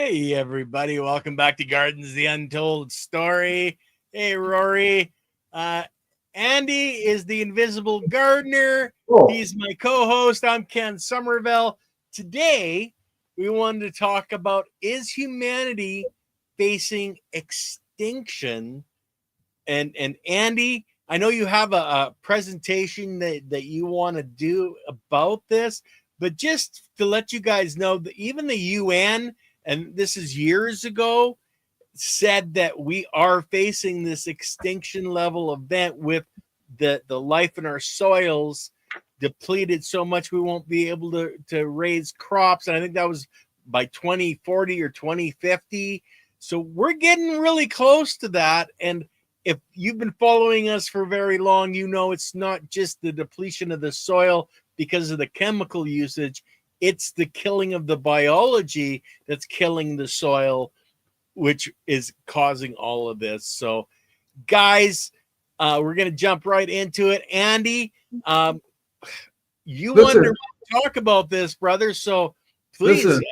Hey, everybody. Welcome back to Gardens, the Untold Story. Hey, Rory. Andy is the invisible gardener. Oh. He's my co-host. I'm Ken Somerville. Today, we wanted to talk about, is humanity facing extinction? And Andy, I know you have a presentation that you want to do about this, but just to let you guys know that even the UN, and this is years ago, said that we are facing this extinction level event with the life in our soils depleted so much we won't be able to raise crops. And I think that was by 2040 or 2050. So we're getting really close to that. And if you've been following us for very long, you know it's not just the depletion of the soil because of the chemical usage. It's the killing of the biology that's killing the soil, which is causing all of this. So, guys, we're going to jump right into it. Andy, you wanted to talk about this, brother. So, please. Listen,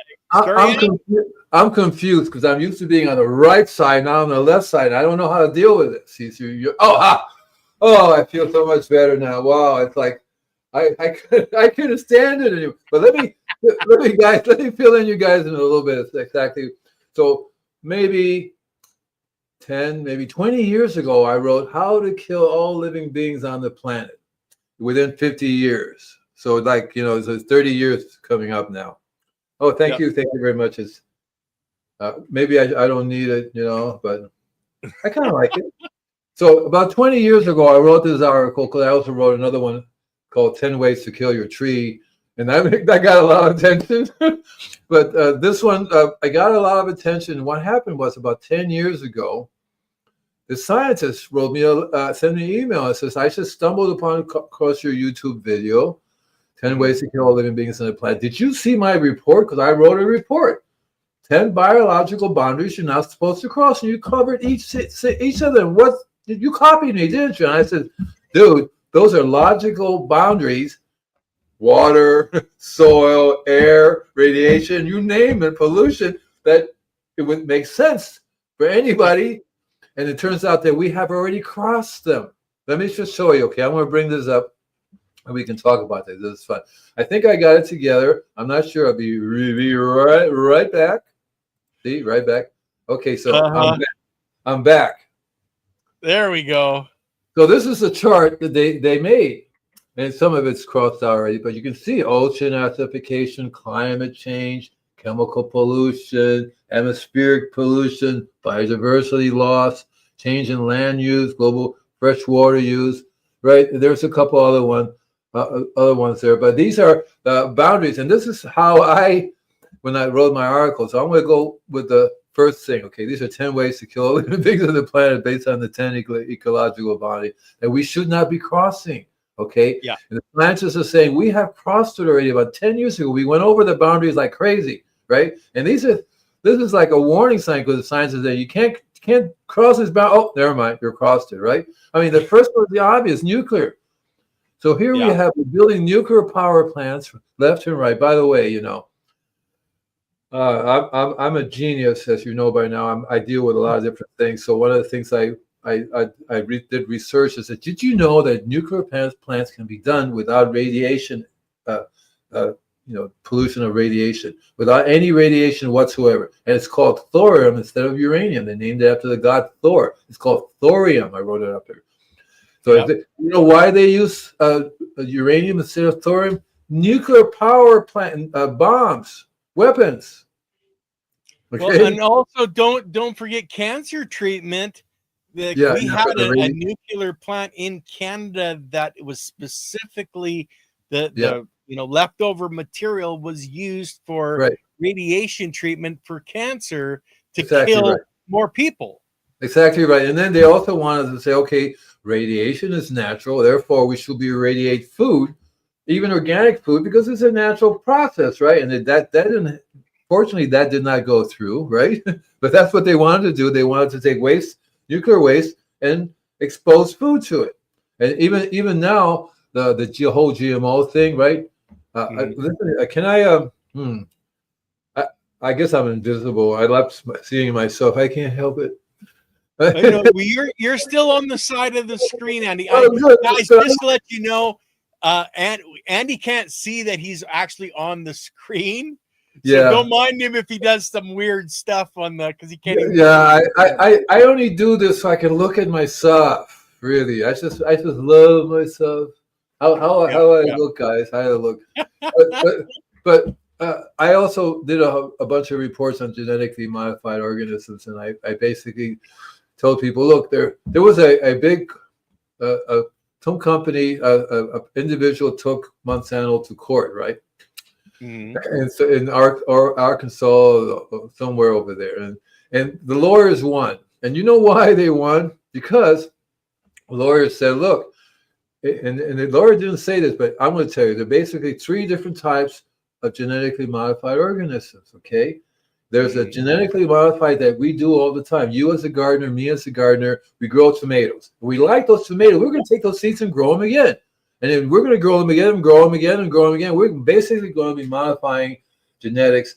I'm confused because I'm used to being on the right side, now on the left side. I don't know how to deal with it. See, I feel so much better now. Wow, it's like I couldn't stand it anymore. But let me fill in you guys in a little bit exactly. So maybe 10, maybe 20 years ago, I wrote How to Kill All Living Beings on the Planet within 50 years. So it's 30 years coming up now. Oh, thank you very much. It's maybe I don't need it, but I kind of like it. So about 20 years ago, I wrote this article because I also wrote another one called 10 Ways to Kill Your Tree. And that got a lot of attention. But this one, I got a lot of attention. What happened was about 10 years ago, the scientist wrote me, sent me an email. It says, I just stumbled across your YouTube video, 10 Ways to Kill All Living Beings on the Planet. Did you see my report? Because I wrote a report. 10 biological boundaries you're not supposed to cross. And you covered each of them. What did you copied me, didn't you? And I said, dude, those are logical boundaries. Water, soil, air, radiation, you name it, pollution, that it would make sense for anybody. And it turns out that we have already crossed them. Let me just show you, okay? I'm going to bring this up and we can talk about this. This is fun. I think I got it together. I'm not sure. I'll be right back. See, right back. Okay, so I'm back. There we go. So this is a chart that they made. And some of it's crossed already, but you can see ocean acidification, climate change, chemical pollution, atmospheric pollution, biodiversity loss, change in land use, global freshwater use, right? There's a couple other ones there, but these are the boundaries. And this is how when I wrote my article. So I'm going to go with the first thing. Okay, these are 10 ways to kill living things on the planet based on the 10 ecological boundaries that we should not be crossing. Okay. Yeah. And the scientists are saying we have crossed it already about 10 years ago. We went over the boundaries like crazy, right? And this is like a warning sign because the scientists say you can't cross this boundary. Oh, never mind, you're crossed it, right? I mean, the first one was the obvious, nuclear. So here we have building nuclear power plants left and right. By the way, I'm a genius, as you know by now. I deal with a lot of different things. So one of the things I did research is that did you know that nuclear plants can be done without radiation, pollution of radiation, without any radiation whatsoever? And it's called thorium instead of uranium. They named it after the god Thor. It's called thorium. I wrote it up there. So you know why they use uranium instead of thorium? Nuclear power plant, bombs, weapons. Okay? Well, and also don't forget cancer treatment. We had a nuclear plant in Canada that was specifically the leftover material was used for radiation treatment for cancer to kill more people. Exactly right. And then they also wanted to say, okay, radiation is natural, therefore we should be irradiate food, even organic food, because it's a natural process, right? And that didn't, fortunately, that did not go through, right? But that's what they wanted to do. They wanted to take nuclear waste, and expose food to it. And even now, the whole GMO thing, right? Listen, can I I guess I'm invisible. I love seeing myself. I can't help it. I know, well, you're still on the side of the screen, Andy. Guys, just to let you know, and Andy can't see that he's actually on the screen. So Yeah. don't mind him if he does some weird stuff on the because he can't even Yeah, I only do this so I can look at myself. Really, I just love myself. How I look, guys. How I look. But I also did a bunch of reports on genetically modified organisms, and I basically told people, look, there was a big some company, a individual took Monsanto to court, right? Mm-hmm. And so in Arkansas, somewhere over there, and the lawyers won. And you know why they won? Because lawyers said, look, and the lawyer didn't say this, but I'm going to tell you, there are basically three different types of genetically modified organisms. Okay, there's a genetically modified that we do all the time. You as a gardener, me as a gardener, we grow tomatoes. We like those tomatoes. We're going to take those seeds and grow them again. And then we're going to grow them again and grow them again and grow them again. We're basically going to be modifying genetics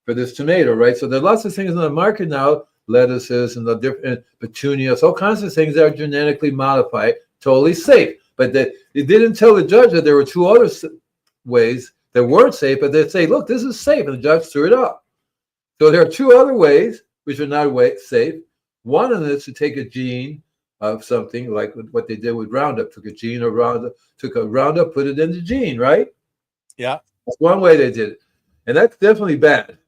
for this tomato, right? So there are lots of things on the market now, lettuces and the different petunias, all kinds of things that are genetically modified, totally safe. But it didn't tell the judge that there were two other ways that weren't safe, but they say, look, this is safe, and the judge threw it up. So there are two other ways which are not safe. One of them is to take a gene of something like what they did with Roundup, took a gene of Roundup, put it in the gene, right? Yeah. That's one way they did it. And that's definitely bad.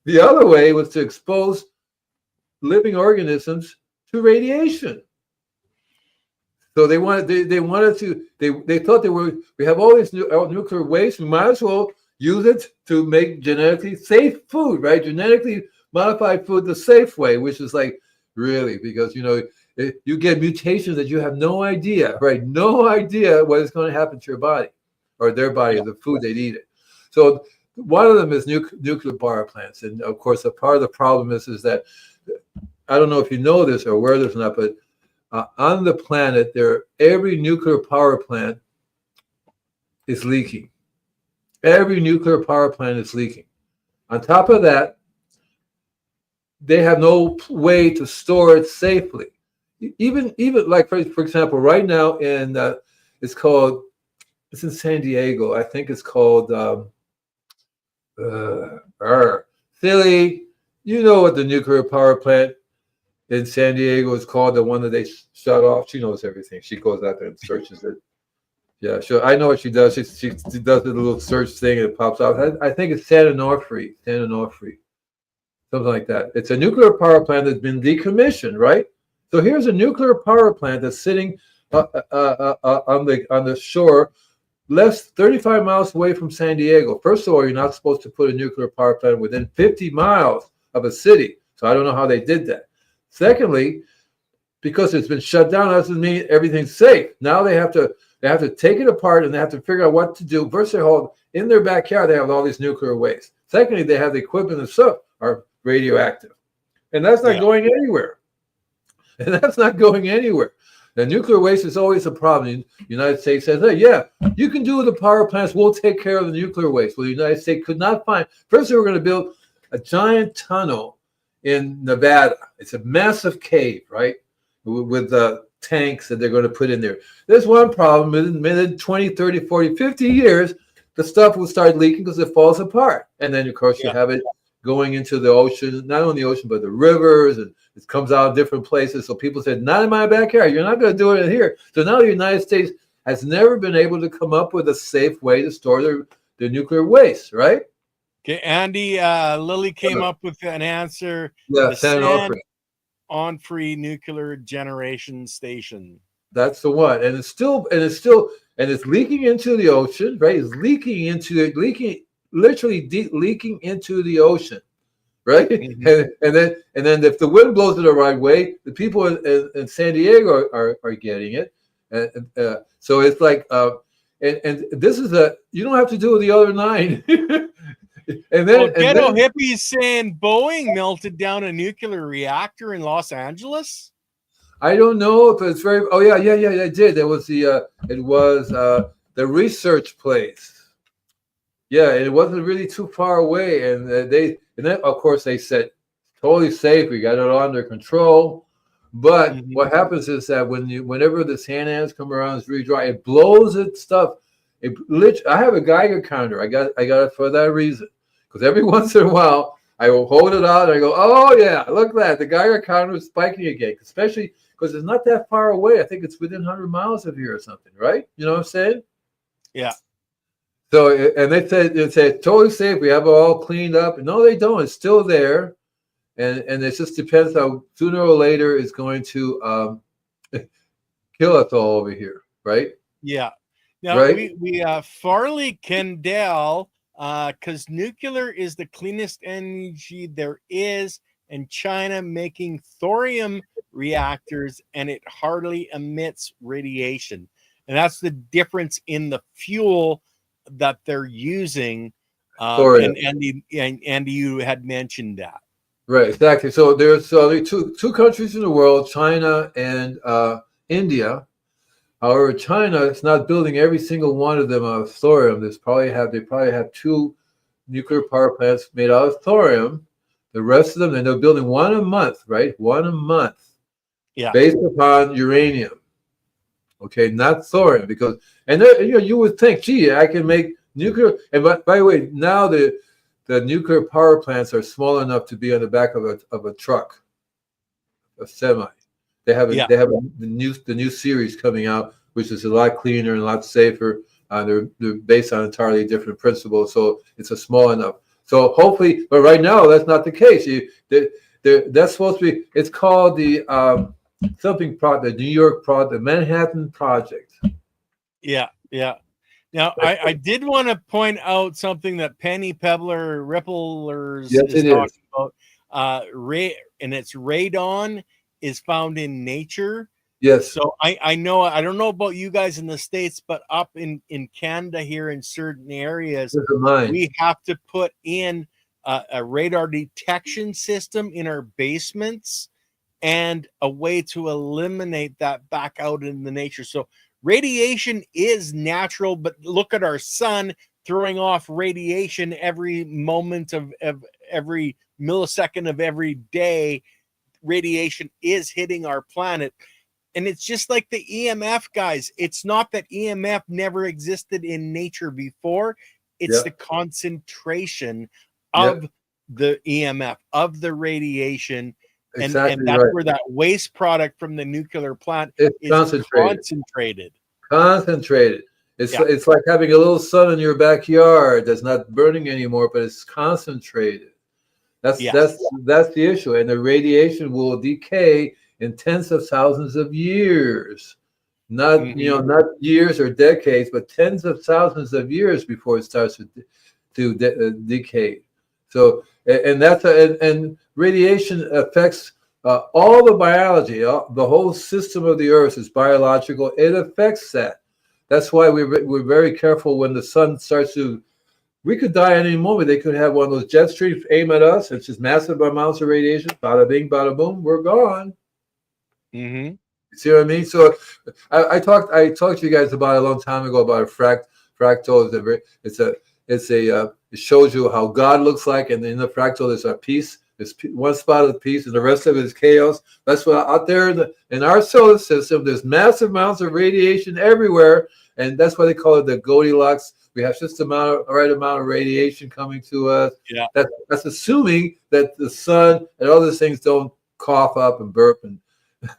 The other way was to expose living organisms to radiation. So they thought we have all this nuclear waste, we might as well use it to make genetically safe food, right? Genetically modified food the safe way, which is like, really, because you get mutations that you have no idea, right? No idea what is going to happen to your body or their body, or the food they'd eat it. So one of them is nuclear power plants. And of course, a part of the problem is that, I don't know if you know this or aware of this or not, but on the planet, every nuclear power plant is leaking. Every nuclear power plant is leaking. On top of that, they have no way to store it safely. Even like for example, right now it's in San Diego. I think it's called Philly. You know what the nuclear power plant in San Diego is called, the one that they shut off. She knows everything. She goes out there and searches it. Yeah, sure. I know what she does. She does a little search thing and it pops out. I think it's Santa Onofre, something like that. It's a nuclear power plant that's been decommissioned, right? So here's a nuclear power plant that's sitting on the shore, less 35 miles away from San Diego. First of all, you're not supposed to put a nuclear power plant within 50 miles of a city. So I don't know how they did that. Secondly, because it's been shut down, doesn't mean everything's safe. Now they have to take it apart and they have to figure out what to do. First of all, in their backyard, they have all these nuclear waste. Secondly, they have the equipment themselves are radioactive. And that's not going anywhere. And that's not going anywhere. The nuclear waste is always a problem. The United States says, hey, yeah, you can do the power plants. We'll take care of the nuclear waste. Well, the United States could not find. First, they were going to build a giant tunnel in Nevada. It's a massive cave, right? With the tanks that they're going to put in there. There's one problem. In 20, 30, 40, 50 years, the stuff will start leaking because it falls apart. And then, of course, you have it going into the ocean, not only the ocean, but the rivers, and it comes out of different places. So people said, not in my backyard. You're not going to do it in here. So now the United States has never been able to come up with a safe way to store their nuclear waste, right? Okay, Andy, Lily came up with an answer. Yeah, San Onofre Nuclear Generation Station. That's the one, and it's leaking into the ocean, right? It's literally leaking into the ocean, right? Mm-hmm. and then if the wind blows it the right way, the people in San Diego are getting it, so it's like and this is you don't have to do the other 9. And then Ghetto Hippie's saying Boeing melted down a nuclear reactor in Los Angeles. I don't know if it's very. Oh yeah, it did. It was the research place. Yeah, and it wasn't really too far away, and and then of course they said totally safe. We got it under control. But Mhm. what happens is that whenever the sand ants come around, it's really dry. It blows it stuff. I have a Geiger counter. I got it for that reason. Because every once in a while, I will hold it out and I go, oh yeah, look at that. The Geiger counter is spiking again. Especially because it's not that far away. I think it's within 100 miles of here or something, right? You know what I'm saying? Yeah. So, and they said totally safe. We have it all cleaned up. No, they don't. It's still there, and it just depends how sooner or later it's going to kill us all over here, right? Yeah. Now Right? we Farley Kendall, because nuclear is the cleanest energy there is, and China making thorium reactors, and it hardly emits radiation, and that's the difference in the fuel that they're using. Thorium. And Andy, you had mentioned that. Right. Exactly. So there's only two countries in the world, China and India. However, China is not building every single one of them out of thorium. They probably have two nuclear power plants made out of thorium. The rest of them, and they're building one a month, right? One a month, Yeah. based upon uranium. Okay, not thorium, because you would think, gee, I can make nuclear. And by the way, now the nuclear power plants are small enough to be on the back of a truck, a semi. Yeah. The new series coming out, which is a lot cleaner and a lot safer. They're based on entirely different principles, so it's a small enough. So hopefully, but right now that's not the case. That's supposed to be. It's called the something project, the New York project, the Manhattan Project. Yeah. Yeah. Now, I did want to point out something that Penny Pebbler Ripplers Yes, is it is. talking about. And it's radon is found in nature. Yes, So I know, I don't know about you guys in the States, but up in Canada here in certain areas, this is mine. we have to put in a radar detection system in our basements and a way to eliminate that back out in the nature. So radiation is natural, but look at our sun throwing off radiation every moment of every millisecond of every day. Radiation is hitting our planet. And it's just like the EMF, guys. It's not that EMF never existed in nature before. It's Yep, the concentration yep, of the EMF, of the radiation. And exactly that's right. where that waste product from the nuclear plant It's is concentrated. concentrated. Concentrated. Yeah. It's like having a little sun in your backyard that's not burning anymore, but it's concentrated. That's Yes. that's that's the issue, and the radiation will decay in tens of thousands of years. Not Hmm. not years or decades, but tens of thousands of years before it starts decay. So, and and radiation affects all the biology. The whole system of the Earth is biological. It affects that. That's why we're very careful when the sun starts to. We could die at any moment. They could have one of those jet streams aim at us. It's just massive amounts of radiation. Bada bing, bada boom. We're gone. Hmm. You see what I mean? So I talked to you guys about it a long time ago about a fractal. It shows you how God looks like, and in the fractal there's a piece. There's one spot of the piece, and the rest of it is chaos. That's what out there in our solar system. There's massive amounts of radiation everywhere, and that's why they call it the Goldilocks. We have just the right amount of radiation coming to us. Yeah. That's assuming that the sun and all these things don't cough up and burp and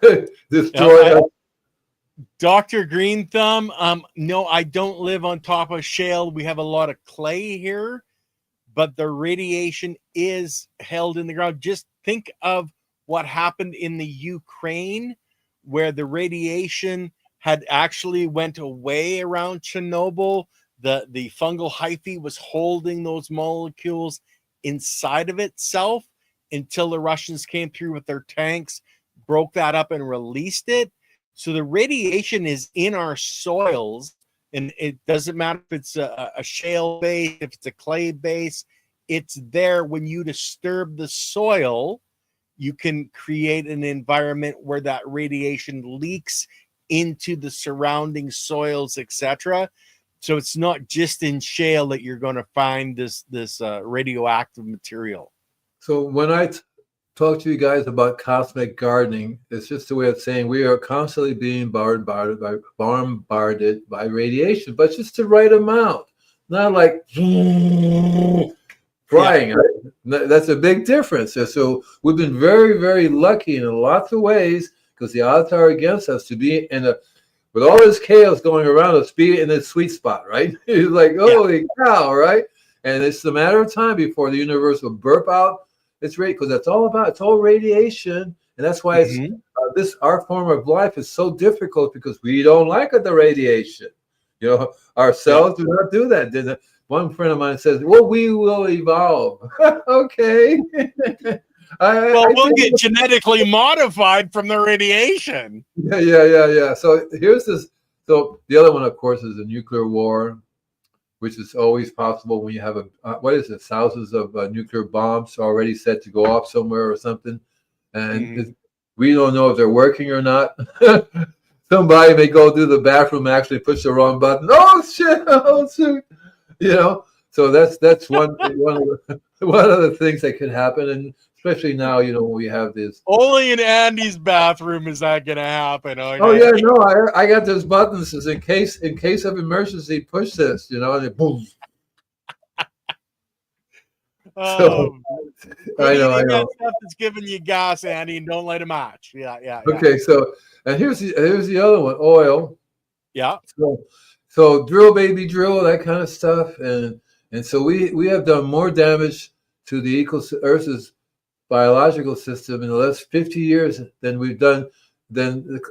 Now, destroy us. Dr. Green Thumb, no, I don't live on top of shale. We have a lot of clay here, but the radiation is held in the ground. Just think of what happened in the Ukraine, where the radiation had actually went away around Chernobyl. The fungal hyphae was holding those molecules inside of itself until the Russians came through with their tanks, broke that up and released it. So the radiation is in our soils, and it doesn't matter if it's a shale base, if it's a clay base, it's there. When you disturb the soil, you can create an environment where that radiation leaks into the surrounding soils, etc. So it's not just in shale that you're going to find this radioactive material. So when I talk to you guys about cosmic gardening, it's just a way of saying we are constantly being bombarded by radiation, but just the right amount, not like frying. Yeah. Right? That's a big difference. And so we've been very, very lucky in lots of ways because the odds are against us to be in a with all this chaos going around us, be in this sweet spot, right? It's like, holy cow, right? And it's a matter of time before the universe will burp out its rate because it's all radiation, and that's why it's our form of life is so difficult because we don't like the radiation. You know, our cells do not do that. Then one friend of mine says, "Well, we will evolve." Okay. We'll get genetically modified from the radiation. Yeah. So here's this. So the other one, of course, is a nuclear war, which is always possible when you have thousands of nuclear bombs already set to go off somewhere or something, and we don't know if they're working or not. Somebody may go to the bathroom, actually push the wrong button. Oh shit! Oh shoot! You know. So that's one of the things that could happen, and especially now, you know, when we have this. Only in Andy's bathroom is that going to happen. Oh yeah, no, I got those buttons says in case of emergency, push this, you know, and it boom. So, I know. That stuff that's giving you gas, Andy, and don't light a match. Yeah. Okay, so and here's the other one, oil. Yeah. So drill, baby, drill, that kind of stuff, and so we have done more damage to the Earth's biological system in the last 50 years than we've done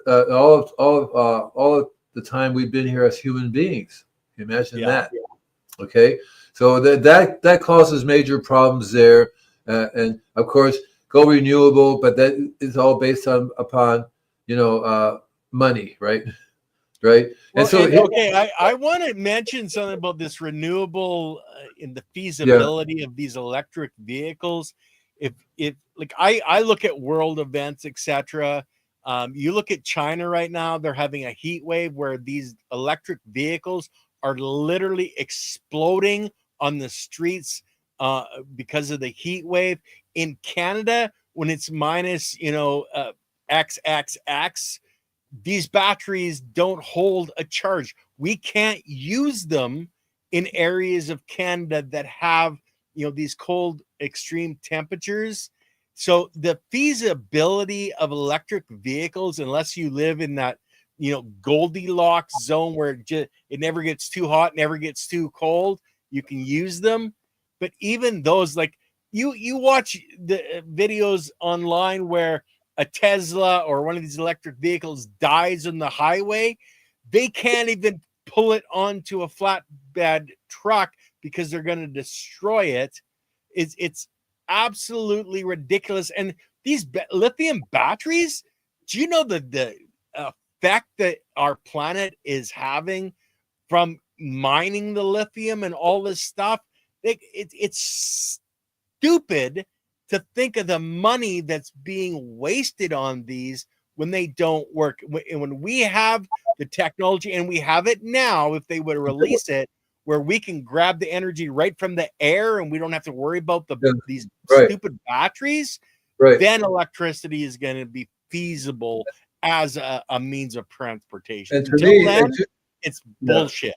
all of the time we've been here as human beings. Imagine that. Okay, so that causes major problems there, and of course go renewable, but that is all based upon money, right? Well, and so I want to mention something about this renewable in the feasibility of these electric vehicles. If like I look at world events, etc. You look at China right now; they're having a heat wave where these electric vehicles are literally exploding on the streets because of the heat wave. In Canada, when it's minus XXX, these batteries don't hold a charge. We can't use them in areas of Canada that have these cold extreme temperatures. So the feasibility of electric vehicles, unless you live in that Goldilocks zone where it never gets too hot, never gets too cold, you can use them. But even those, like you watch the videos online where a Tesla or one of these electric vehicles dies on the highway, they can't even pull it onto a flatbed truck because they're going to destroy it. It's absolutely ridiculous. And these lithium batteries, do you know the effect that our planet is having from mining the lithium and all this stuff? It's stupid to think of the money that's being wasted on these when they don't work. When we have the technology, and we have it now, if they would release it, where we can grab the energy right from the air and we don't have to worry about these stupid batteries, then electricity is going to be feasible as a means of transportation. And to me, it's bullshit.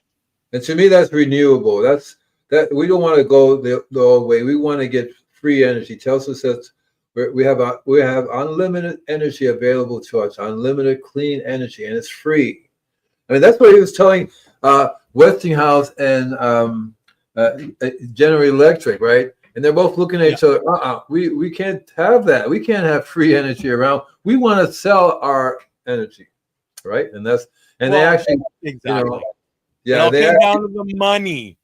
And to me, that's renewable. That we don't want to go the old way. We want to get free energy. Tells us that we have unlimited energy available to us, unlimited clean energy, and it's free. I mean, that's what he was telling Westinghouse and General Electric, right? And they're both looking at each other. We can't have that. We can't have free energy around. We want to sell our energy, right? And they actually exactly. They came down to the money.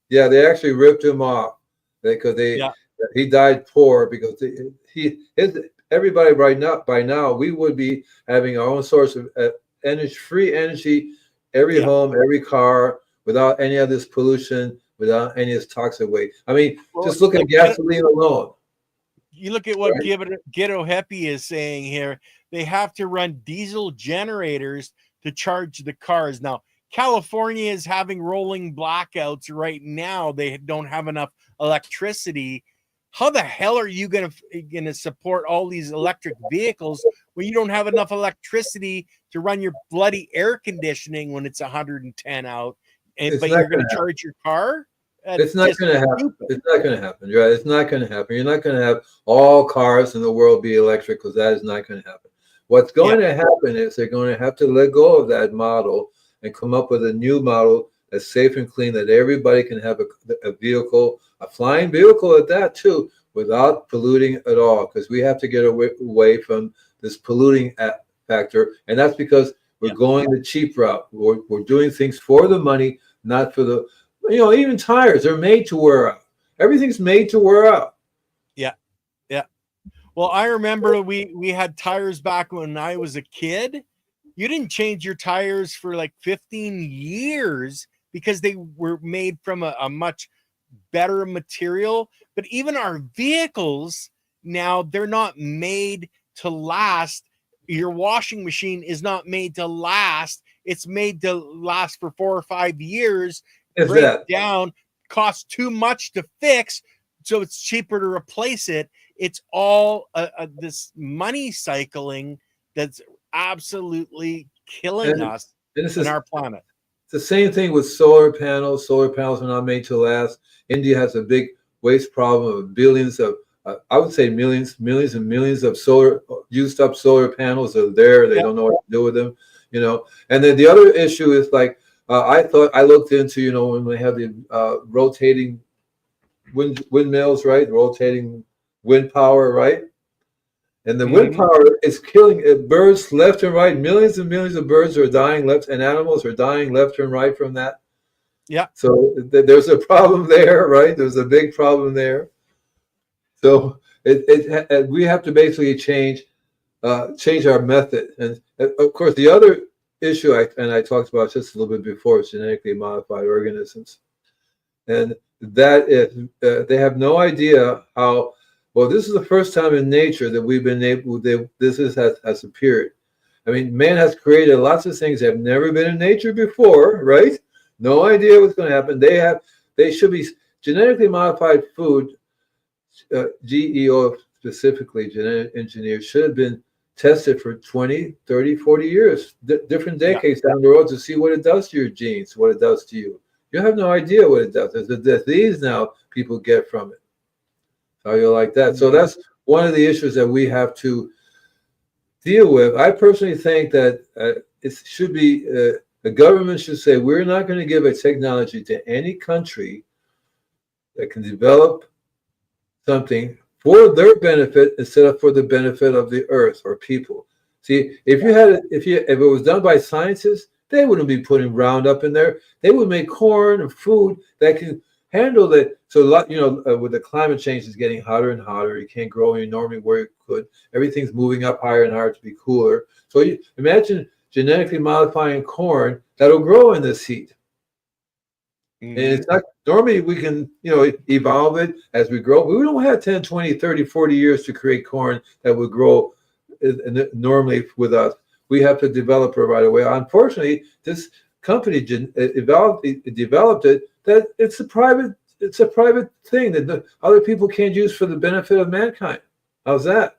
Yeah, they actually ripped him off because he died poor because everybody by now we would be having our own source of energy, free energy, every home, every car, without any of this pollution, without any of this toxic waste. I mean, just look at gasoline alone. You look at what Ghetto Heppy is saying here. They have to run diesel generators to charge the cars. Now, California is having rolling blackouts right now. They don't have enough electricity. How the hell are you gonna support all these electric vehicles when you don't have enough electricity to run your bloody air conditioning when it's 110 out? But you're going to charge your car? It's not going to happen. It's not going to happen. Right? It's not going to happen. You're not going to have all cars in the world be electric, because that is not going to happen. What's going to happen is they're going to have to let go of that model and come up with a new model that's safe and clean, that everybody can have a vehicle, a flying vehicle at that too, without polluting at all, because we have to get away from this polluting factor. And that's because we're going the cheap route. We're doing things for the money, not for the, even tires are made to wear out. Everything's made to wear out. Yeah. Yeah. Well, I remember we had tires back when I was a kid. You didn't change your tires for like 15 years because they were made from a much better material. But even our vehicles now, they're not made to last. Your washing machine is not made to last. It's made to last for 4 or 5 years. Break down, costs too much to fix, so it's cheaper to replace it. It's all this money cycling that's absolutely killing us and our planet. It's the same thing with solar panels. Solar panels are not made to last. India has a big waste problem of billions of, I would say millions and millions of used up solar panels are there. They don't know what to do with them, And then the other issue is like, I looked into, when we have the rotating windmills, right? Rotating wind power, right? And the wind power is killing birds left and right. Millions and millions of birds are dying left, and animals are dying left and right from that. Yeah. So there's a problem there, right? There's a big problem there. So we have to basically change our method. And of course, the other issue I talked about just a little bit before is genetically modified organisms, and that is they have no idea how. Well, this is the first time in nature that we've been able. Has appeared. I mean, man has created lots of things that have never been in nature before, right? No idea what's going to happen. They should be genetically modified food. GEO specifically, genetic engineers, should have been tested for 20, 30, 40 years, different decades down the road, to see what it does to your genes, what it does to you. You have no idea what it does. There's a disease now people get from it. How you like that? So that's one of the issues that we have to deal with. I personally think that it should be, the government should say, we're not going to give a technology to any country that can develop something for their benefit instead of for the benefit of the earth or people. See, if it was done by scientists, they wouldn't be putting Roundup in there. They would make corn and food that can handle it. So with the climate change is getting hotter and hotter, you can't grow normally where you could. Everything's moving up higher and higher to be cooler. So you imagine genetically modifying corn that'll grow in this heat. And it's not, normally we can, evolve it as we grow. But we don't have 10, 20, 30, 40 years to create corn that would grow normally with us. We have to develop it right away. Unfortunately, this company developed it, that it's a private thing that other people can't use for the benefit of mankind. How's that?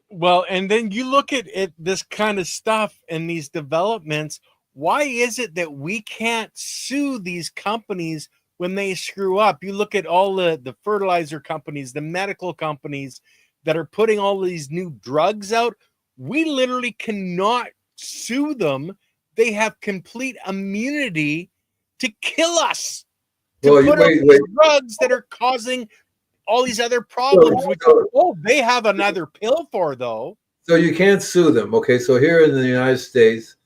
Well, and then you look at this kind of stuff and these developments. Why is it that we can't sue these companies when they screw up? You look at all the fertilizer companies, the medical companies that are putting all these new drugs out. We literally cannot sue them. They have complete immunity to kill us. To put out these drugs that are causing all these other problems, which they have another pill for, though. So you can't sue them. Okay, so here in the United States,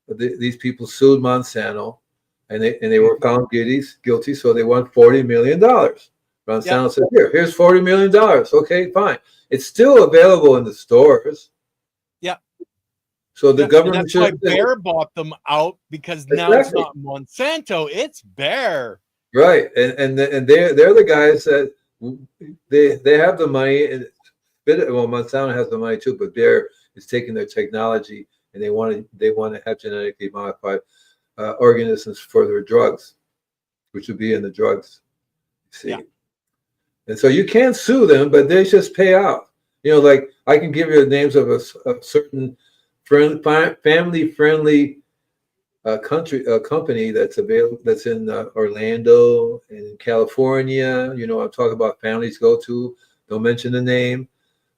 these people sued Monsanto, and they were found guilty. So they won $40 million. Monsanto said, "Here's $40 million. Okay, fine. It's still available in the stores." Yeah. So the government should. That's why Bayer bought them out, because now it's not Monsanto, it's Bayer. Right, and they're the guys that they have the money. And Monsanto has the money too, but Bayer is taking their technology and they want to have genetically modified organisms for their drugs, which would be in the drugs. See, Yeah. and so you can't sue them, but they just pay out. Like I can give you the names of a certain family-friendly company that's available, that's in Orlando and in California. I'm talking about families go to. Don't mention the name,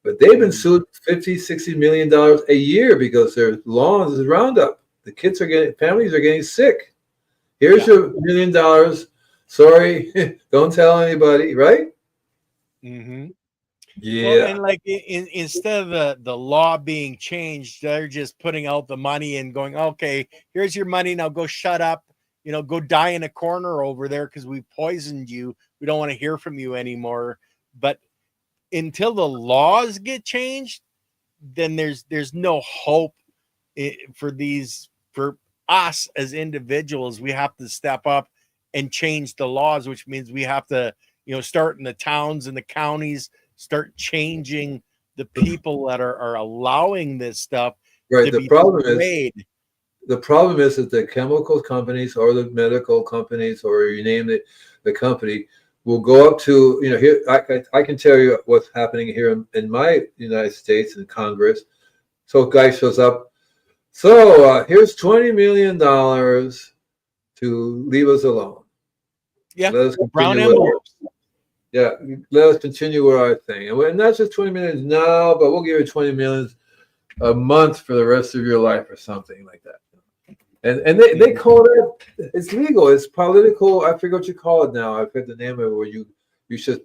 but they've been sued $50-60 million a year because their lawn is Roundup. The families are getting sick. Here's your $1 million. Sorry, don't tell anybody, right? Mm-hmm. Yeah. Well, and like instead of the law being changed, they're just putting out the money and going, okay, here's your money. Now go shut up. Go die in a corner over there because we poisoned you. We don't want to hear from you anymore. But until the laws get changed, then there's no hope for us as individuals. We have to step up and change the laws, which means we have to, start in the towns and the counties, start changing the people that are allowing this stuff. Right. The problem is that the chemical companies or the medical companies, or you name it, the company, will go up to, here, I can tell you what's happening here in my United States in Congress. So a guy shows up. So here's $20 million to leave us alone. Yeah, let us brown envelopes. Let us continue with our thing. And not just 20 million now, but we'll give you 20 million a month for the rest of your life or something like that. And they call it, it's legal, it's political, I forget what you call it now. I forget the name of it, where you just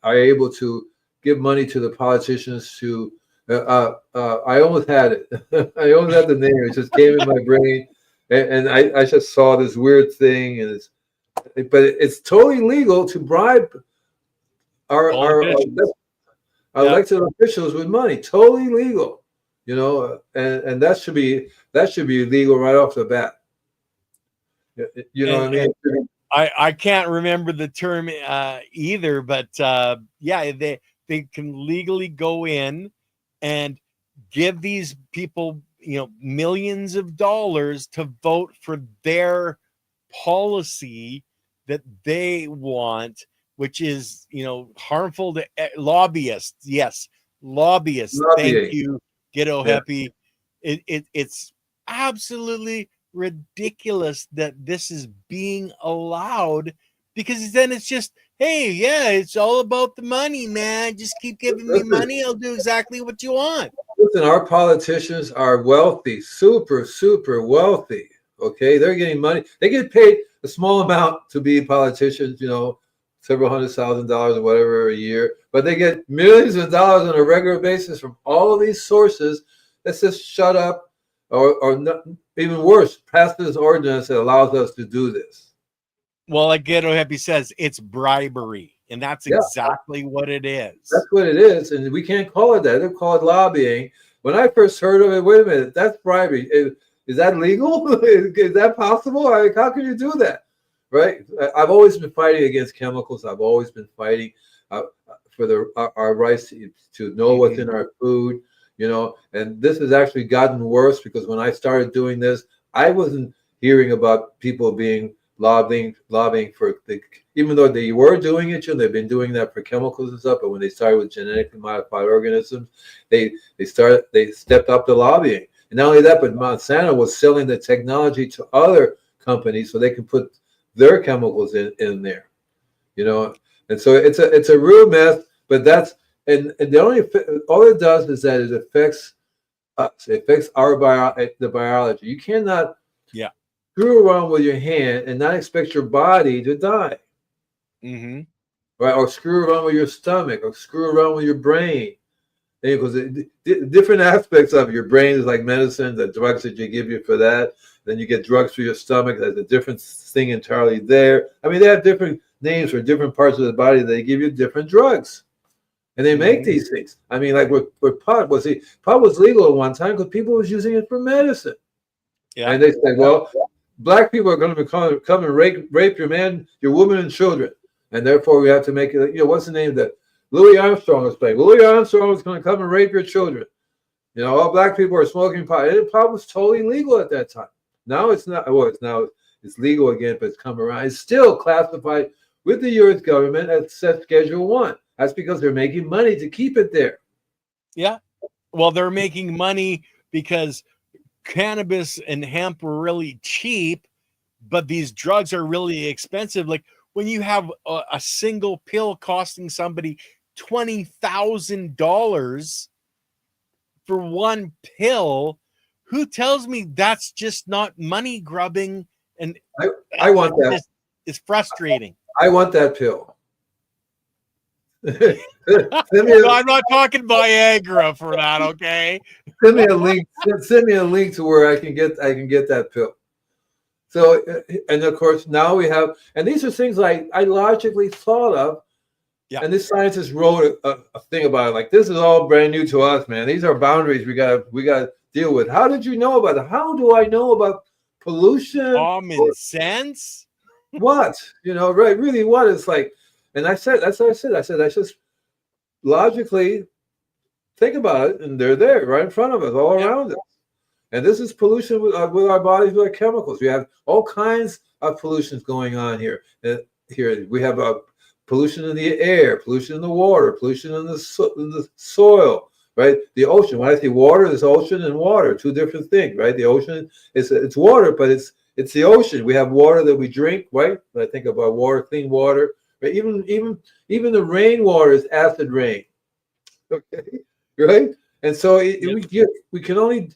are able to give money to the politicians to I almost had it. I almost had the name. It just came in my brain, and I just saw this weird thing, and but it's totally legal to bribe our elected officials with money. Totally legal, and that should be legal right off the bat. What I mean? I can't remember the term either, but they can legally go in and give these people, millions of dollars to vote for their policy that they want, which is, harmful to lobbyists. Yes, lobbyists. Thank you, Ghetto Happy. It's absolutely ridiculous that this is being allowed, because then it's just, hey, it's all about the money, man. Just keep giving me money. I'll do exactly what you want. Listen, our politicians are wealthy, super, super wealthy. Okay, they're getting money. They get paid a small amount to be politicians, several $100,000 or whatever a year, but they get millions of dollars on a regular basis from all of these sources. Let's just shut up, or not, even worse, pass this ordinance that allows us to do this. Well, like Ghetto Happy says, it's bribery, and that's exactly what it is. That's what it is, and we can't call it that. They call it lobbying. When I first heard of it, wait a minute, that's bribery. Is that legal? Is that possible? How can you do that? Right? I've always been fighting against chemicals. I've always been fighting for our rights to know what's in our food, and this has actually gotten worse, because when I started doing this, I wasn't hearing about people being lobbying for even though they were doing it, they've been doing that for chemicals and stuff, but when they started with genetically modified organisms, they stepped up the lobbying. And not only that, but Monsanto was selling the technology to other companies so they can put their chemicals in there, and so it's a real mess. But that's and all it does is that it affects us. It affects the biology. You cannot screw around with your hand and not expect your body to die, right? Or screw around with your stomach, or screw around with your brain, because different aspects of your brain is like medicine. The drugs that you give you for that, then you get drugs for your stomach. That's a different thing entirely there. I mean, they have different names for different parts of the body. They give you different drugs, and they make these things. I mean, like with pot was legal at one time because people was using it for medicine. Yeah. And they said, well, black people are going to come and rape your women and children, and therefore we have to make it. What's the name that Louis Armstrong was playing? Louis Armstrong was going to come and rape your children. All black people are smoking pot. And pot was totally legal at that time. Now it's not. Well, it's legal again, but it's come around. It's still classified with the U.S. government as Schedule 1. That's because they're making money to keep it there. Yeah. Well, they're making money because cannabis and hemp were really cheap, but these drugs are really expensive. Like when you have a single pill costing somebody $20,000 for one pill, who tells me that's just not money grubbing? And I want that. It's frustrating. I want that pill. No, I'm not talking Viagra for that. Okay. Send me a link. Send me a link to where I can get that pill. So, and of course, now we have, and these are things I logically thought of. Yeah. And this scientist wrote a thing about it. Like, this is all brand new to us, man. These are boundaries we got to deal with. How did you know about it? How do I know about pollution? Common sense. What? Right? Really, what? It's like, and that's what I said. I just logically think about it, and they're there right in front of us, all around us. And this is pollution with our bodies, with our chemicals. We have all kinds of pollutions going on here. Here we have pollution in the air, pollution in the water, pollution in the soil, right? The ocean. When I say water, there's ocean and water, two different things, right? The ocean it's water, but it's the ocean. We have water that we drink, right? When I think about water, clean water, right? Even the rainwater is acid rain. Okay, right? And so we can only.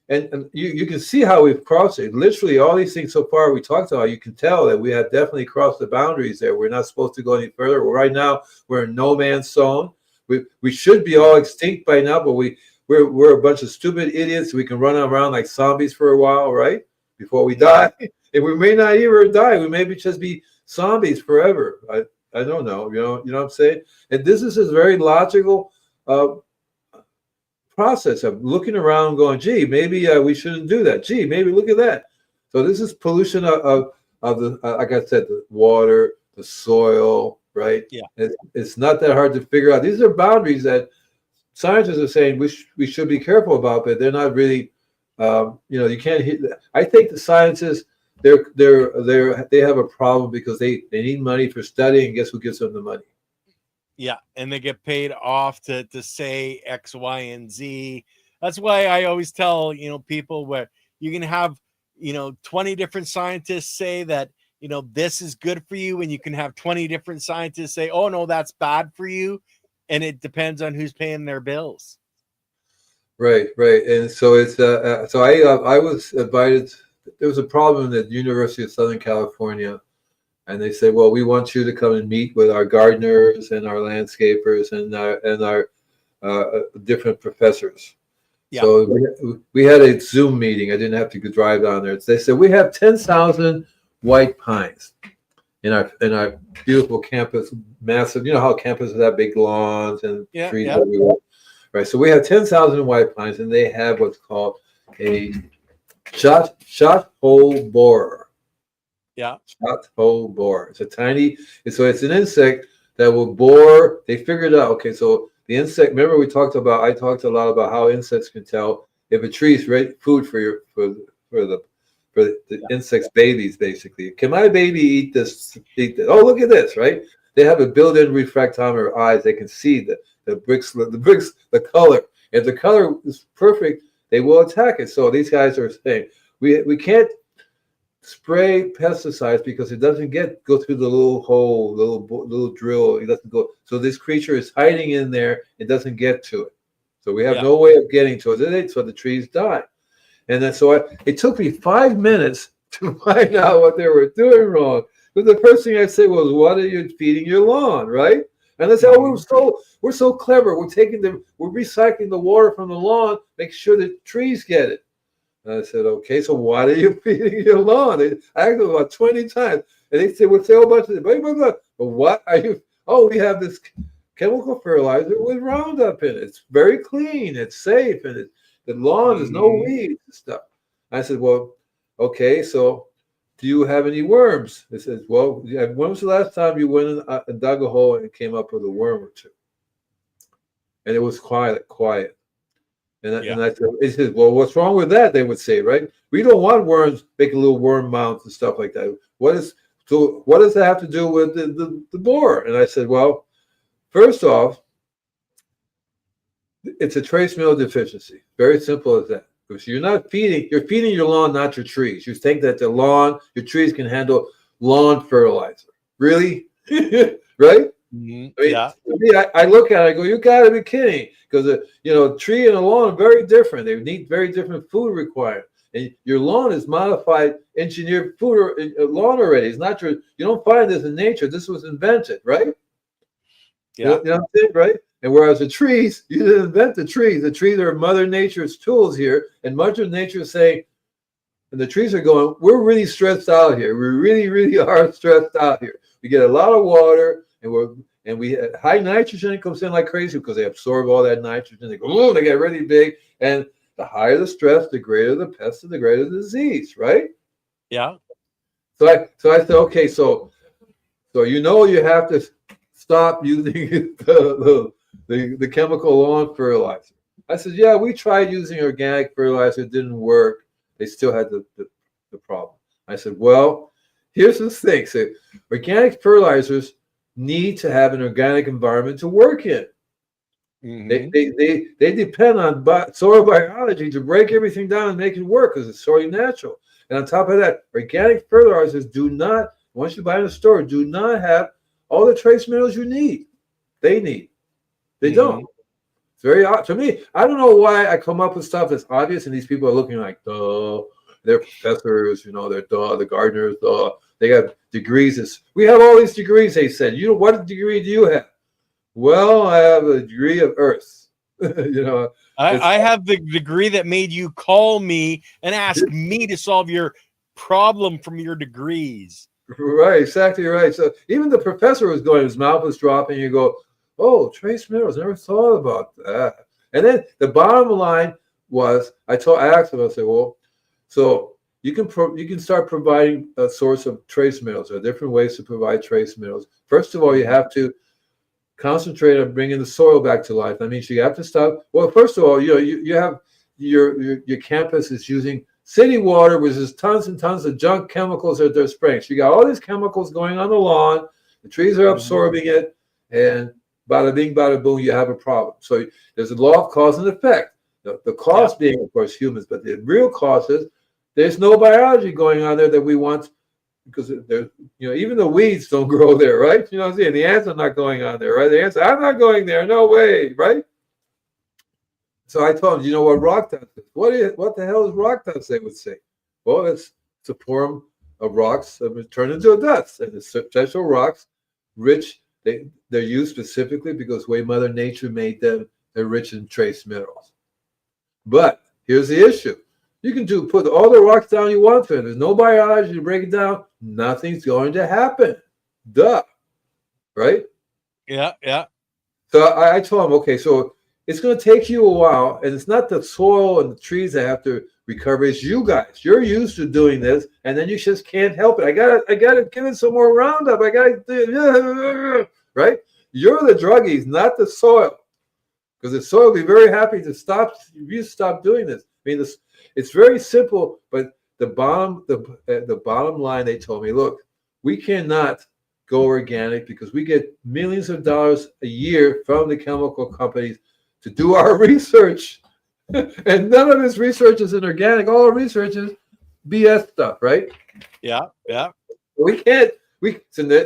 And you can see how we've crossed it. Literally, all these things so far we talked about, you can tell that we have definitely crossed the boundaries there. We're not supposed to go any further. Right now, we're in no man's zone. We should be all extinct by now, but we're a bunch of stupid idiots. We can run around like zombies for a while, right? Before we die. And we may not even die. We may just be zombies forever. I don't know. You know what I'm saying? And this is a very logical process of looking around going, gee, maybe we shouldn't do that. Gee, maybe look at that. So this is pollution of the, like I said, the water, the soil, right? Yeah. It's not that hard to figure out. These are boundaries that scientists are saying we should be careful about, but they're not really, you can't hit. I think the scientists, they have a problem because they need money for studying. Guess who gives them the money? Yeah, and they get paid off to say X, Y, and Z. That's why I always tell, people where you can have, 20 different scientists say that, this is good for you, and you can have 20 different scientists say, oh, no, that's bad for you. And it depends on who's paying their bills. Right. And so it's so I was invited. There was a problem at the University of Southern California. And they said, well, we want you to come and meet with our gardeners and our landscapers and our different professors. Yeah. So we had a Zoom meeting. I didn't have to drive down there. They said, we have 10,000 white pines in our beautiful campus, massive. You know how campuses have big lawns and trees everywhere. Right. So we have 10,000 white pines, and they have what's called a shot hole borer. Yeah. Shot hole borer. It's it's an insect that will bore. They figured out, okay, so the insect, remember I talked a lot about how insects can tell if a tree is ready food for the insect's babies, basically. Can my baby eat this? Oh, look at this, right? They have a built-in refractometer eyes. They can see the color. If the color is perfect, they will attack it. So these guys are saying we can't spray pesticides because it doesn't go through the little hole, little drill. It doesn't go. So this creature is hiding in there. It doesn't get to it. So we have no way of getting to it. So the trees die. And then it took me 5 minutes to find out what they were doing wrong. But the first thing I said was, "What are you feeding your lawn, right?" And they said, "Oh, we're so clever. We're recycling the water from the lawn, make sure the trees get it." And I said, okay, so what are you feeding your lawn? I asked them about 20 times. And they said, we'll say a bunch of blah, blah, blah. But what are you? Oh, we have this chemical fertilizer with Roundup in it. It's very clean. It's safe. And the lawn, there's no weeds and stuff. I said, well, okay, so do you have any worms? They said, well, when was the last time you went and dug a hole and came up with a worm or two? And it was quiet. And I said, he says, well, what's wrong with that? They would say, right? We don't want worms making little worm mounds and stuff like that. What does that have to do with the borer? And I said, well, first off, it's a trace mineral deficiency. Very simple as that. Because you're feeding your lawn, not your trees. You think that your trees can handle lawn fertilizer. Really? Right? Mm-hmm. I mean, to me, I look at it, I go, you got to be kidding. Because, a tree and a lawn are very different. They need very different food requirements. And your lawn is modified, engineered food lawn already. It's not you don't find this in nature. This was invented, right? Yeah. You know what I'm saying, right? And whereas the trees, you didn't invent the trees. The trees are Mother Nature's tools here. And Mother Nature is saying, and the trees are going, we're really stressed out here. We really, really are stressed out here. We get a lot of water, and we high nitrogen comes in like crazy because they absorb all that nitrogen. They go, oh, they get really big. And the higher the stress, the greater the pest and the greater the disease, right? Yeah. So I said, okay, so you have to stop using the chemical lawn fertilizer. I said, yeah, we tried using organic fertilizer. It didn't work. They still had the problem. I said, well, here's the thing. So organic fertilizers need to have an organic environment to work in. Mm-hmm. They depend on soil biology to break everything down and make it work because it's soil natural. And on top of that, organic fertilizers do not, once you buy in the store, do not have all the trace minerals you need. They don't. It's very odd to me. I don't know why I come up with stuff that's obvious, and these people are looking like, duh. They're professors, they're the gardeners, they got degrees. We have all these degrees, they said. What degree do you have? Well, I have a degree of Earth. I have the degree that made you call me and ask me to solve your problem from your degrees. Right, exactly right. So even the professor was going, his mouth was dropping. You go, oh, trace minerals, never thought about that. And then the bottom line was, I asked him, I said, well, so you can start providing a source of trace minerals. There are different ways to provide trace minerals. First of all, you have to concentrate on bringing the soil back to life. That means you have to stop. Well, first of all, you have your campus is using city water, which is tons and tons of junk chemicals that they're spraying. So you got all these chemicals going on the lawn. The trees are absorbing it, and bada bing, bada boom, you have a problem. So there's a law of cause and effect. The cause being, of course, humans, but the real cause is there's no biology going on there that we want, because there's, even the weeds don't grow there, right? You know what I'm saying? The ants are not going on there, right? The ants, I'm not going there, no way, right? So I told him, you know what rock dust is? What the hell is rock dust? They would say. Well, it's a form of rocks that turn into a dust, and the special rocks, rich. They're used specifically because the way Mother Nature made them, they're rich in trace minerals. But here's the issue. You can put all the rocks down you want to, and there's no biology to break it down. Nothing's going to happen. Duh. Right? Yeah. So I told him, okay, so it's going to take you a while, and it's not the soil and the trees that have to recover. It's you guys. You're used to doing this, and then you just can't help it. I gotta give it some more Roundup. Right? You're the druggies, not the soil. Because the soil will be very happy to stop doing this. I mean, it's very simple, but the bottom line, they told me, look, we cannot go organic because we get millions of dollars a year from the chemical companies to do our research. And none of this research is in organic. All our research is BS stuff, right? Yeah. We can't.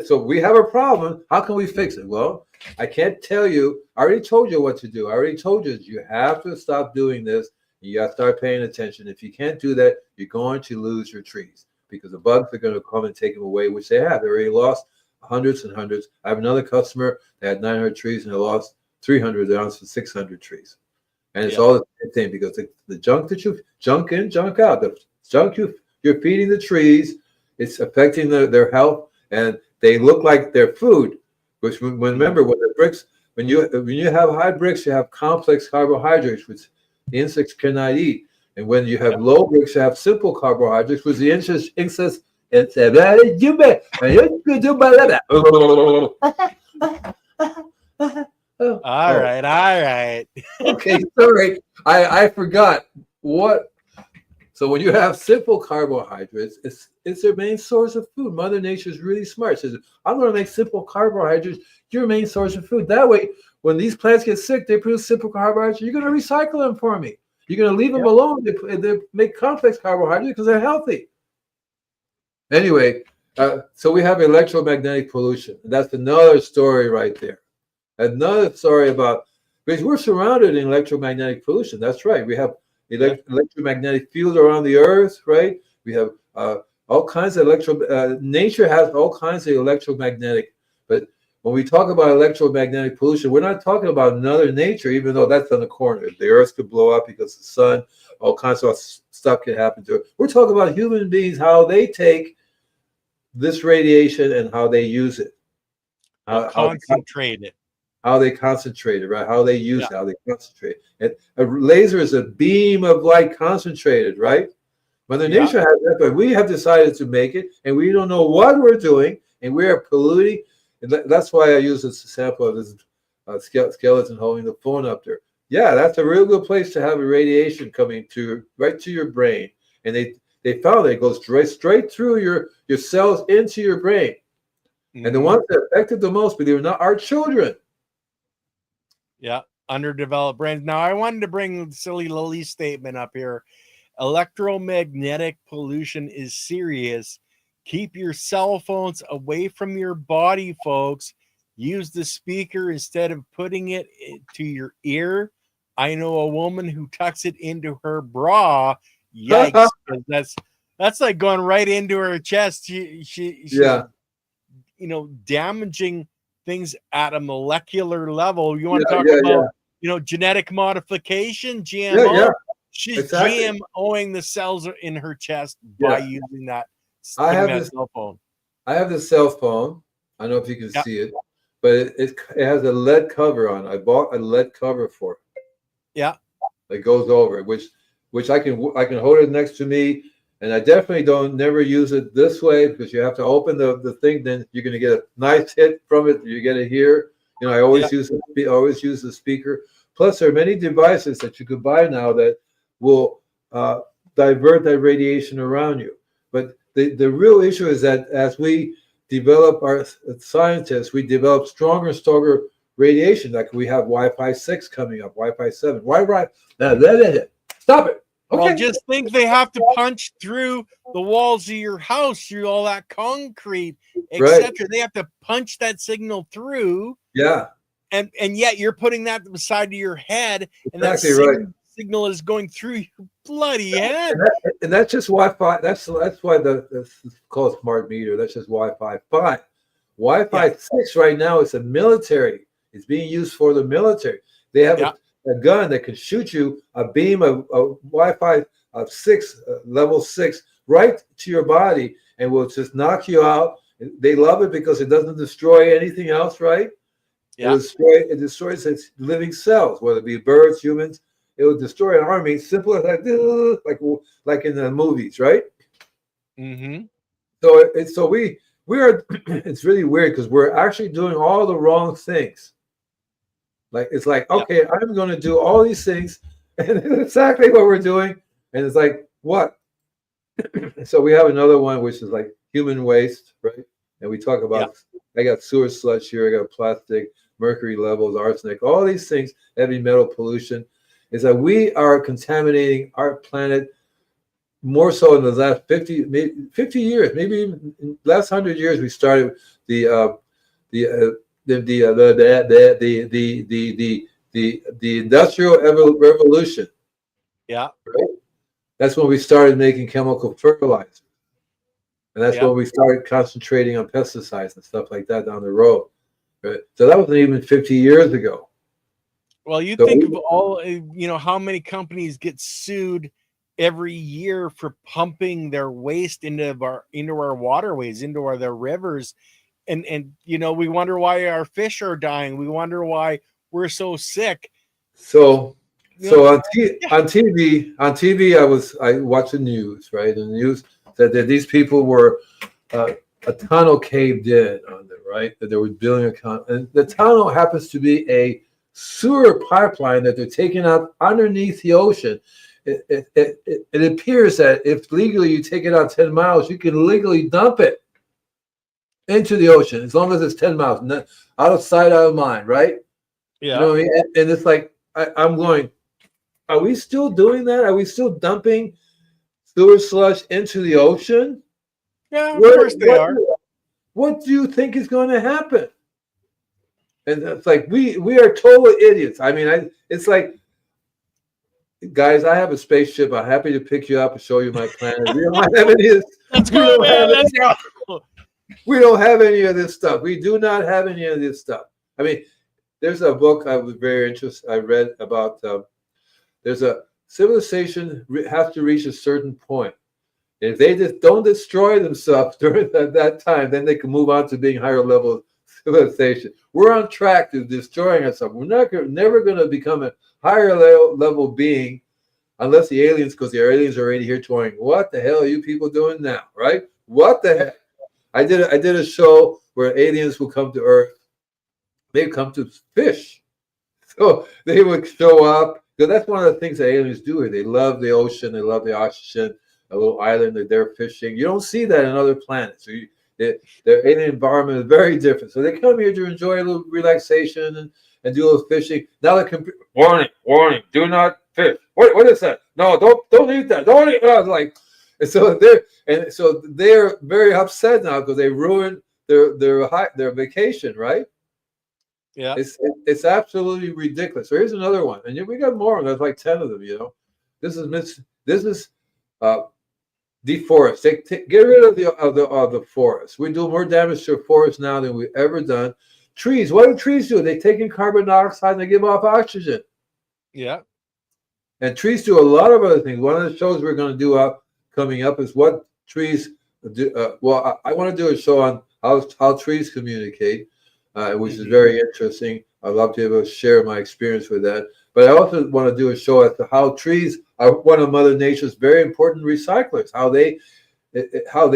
So we have a problem. How can we fix it? Well, I can't tell you. I already told you what to do. I already told you you have to stop doing this. You have to start paying attention. If you can't do that, you're going to lose your trees because the bugs are going to come and take them away, which they have. They already lost hundreds and hundreds. I have another customer that had 900 trees and they lost 300 down to 600 trees. And it's all the same thing because the junk that you junk in, junk out, the junk you're feeding the trees, it's affecting their health, and they look like their food. Which remember when the bricks, when you have high bricks, you have complex carbohydrates, which the insects cannot eat. And when you have low bricks, you have simple carbohydrates, which the insects Oh, All oh, right, all right. okay. Sorry, I forgot what. So when you have simple carbohydrates, it's their main source of food. Mother Nature is really smart. She says, I'm going to make simple carbohydrates your main source of food. That way, when these plants get sick, they produce simple carbohydrates. You're going to recycle them for me. You're going to leave them Yep. alone. They make complex carbohydrates because they're healthy. Anyway, so we have electromagnetic pollution. That's another story right there. Another story about, because we're surrounded in electromagnetic pollution. That's right. We have Yeah. electromagnetic fields around the earth, right? We have all kinds of nature has all kinds of electromagnetic. But when we talk about electromagnetic pollution, we're not talking about another nature, even though that's on the corner. The earth could blow up because the sun, all kinds of stuff can happen to it. We're talking about human beings, how they take this radiation and how they use it. They concentrate it. How they concentrate it, right? How they use Yeah. it, how they concentrate. And a laser is a beam of light concentrated, right? Mother Yeah. Nature has that, but we have decided to make it, and we don't know what we're doing, and we are polluting. And that's why I use this sample of this skeleton holding the phone up there. Yeah, that's a real good place to have a radiation coming to right to your brain, and they found that it goes straight through your cells into your brain. Mhm. And the ones that affected the most, believe it or not, are children. Yeah, underdeveloped brains. Now, I wanted to bring silly Lily's statement up here. Electromagnetic pollution is serious. Keep your cell phones away from your body, folks. Use the speaker instead of putting it to your ear. I know a woman who tucks it into her bra. Yikes! 'Cause that's like going right into her chest. She's Yeah, damaging things at a molecular level. You want to yeah, talk yeah, about, yeah, genetic modification, yeah, yeah. GMO? She's Exactly. GMOing the cells in her chest by Yeah. using that, I putting have that this. cell phone. I have this cell phone. I don't know if you can Yeah, see it, but it has a lead cover on. I bought a lead cover for it yeah, that goes over it, which I can hold it next to me, and I definitely don't never use it this way because you have to open the thing. Then you're going to get a nice hit from it. You get to hear. I yeah, always use the speaker. Plus, there are many devices that you could buy now that will divert that radiation around you. But the real issue is that as we develop our scientists, we develop stronger and stronger radiation. Like we have Wi-Fi 6 coming up, Wi-Fi 7. Wi-Fi, stop it. Well, Okay. just think they have to punch through the walls of your house, through all that concrete, Right. etc. They have to punch that signal through, Yeah. and yet you're putting that beside of your head, and that Exactly right. signal is going through your bloody head. And that's just Wi-Fi. That's why that's called smart meter. That's just Wi-Fi 5. Wi-Fi Yeah, 6 right now is a military. It's being used for the military. They have yeah, a gun that can shoot you a beam of Wi-Fi of 6, level 6, right to your body and will just knock you out. They love it because it doesn't destroy anything else, right? yeah. It destroys its living cells, whether it be birds, humans. It will destroy an army. Simple as like in the movies, right? Mm-hmm. So we are. It's really weird because we're actually doing all the wrong things. Like it's like, Yeah. okay, I'm going to do all these things, and it's exactly what we're doing. And it's like, what? So we have another one which is like human waste, right? And we talk Yeah. about. I got sewer sludge here. I got plastic, mercury levels, arsenic, all these things, heavy metal pollution. Is that we are contaminating our planet more so in the last 50 years, maybe even in the last 100 years. We started the the industrial revolution. Yeah. Right? That's when we started making chemical fertilizer, and that's Yeah. when we started concentrating on pesticides and stuff like that down the road. Right? So that wasn't even 50 years ago. Well, you So think of all, how many companies get sued every year for pumping their waste into our waterways, into their rivers, and we wonder why our fish are dying. We wonder why we're so sick. so You know, on yeah, TV, I watched the news, right? And the news said that these people were a tunnel caved in on them, right? That they were building a tunnel, and the tunnel happens to be a sewer pipeline that they're taking out underneath the ocean. It appears that if legally you take it out 10 miles, you can legally dump it into the ocean as long as it's 10 miles, out of sight, out of mind, right? Yeah. You know what I mean? And it's like, I'm going, are we still doing that? Are we still dumping sewer sludge into the ocean? Yeah, of course they are. What do you think is going to happen? And it's like, we are total idiots. I mean, it's like, guys, I have a spaceship. I'm happy to pick you up and show you my planet. We don't have any of this. Let's go, man. Let's go. We don't have any of this stuff. We do not have any of this stuff. I mean, there's a book I was very interested. I read about. There's a civilization has to reach a certain point. If they just don't destroy themselves during that time, then they can move on to being higher level civilization. We're on track to destroying ourselves. We're never going to become a higher level being unless the aliens, because the aliens are already here touring. What the hell are you people doing now, right? What the heck? I did a show where aliens will come to Earth. They come to fish. So they would show up. So that's one of the things that aliens do here. They love the ocean. They love the oxygen. A little island that they're fishing. You don't see that in other planets. So their alien environment is very different. So they come here to enjoy a little relaxation and do a little fishing. Now they can warning, do not fish. What is that? No, don't eat that. Don't eat that. Like, and so they're very upset now because they ruined their vacation, right? Yeah. It's absolutely ridiculous. So here's another one, and we got more. There's like 10 of them. You know, this is deforest. Get rid of the forest. We do more damage to a forest now than we've ever done. Trees. What do trees do? They take in carbon dioxide and they give off oxygen. Yeah. And trees do a lot of other things. One of the shows we're going to do coming up is what trees do. I want to do a show on how trees communicate, which is very interesting. I'd love to be able to share my experience with that. But I also want to do a show as to how trees are one of Mother Nature's very important recyclers, how they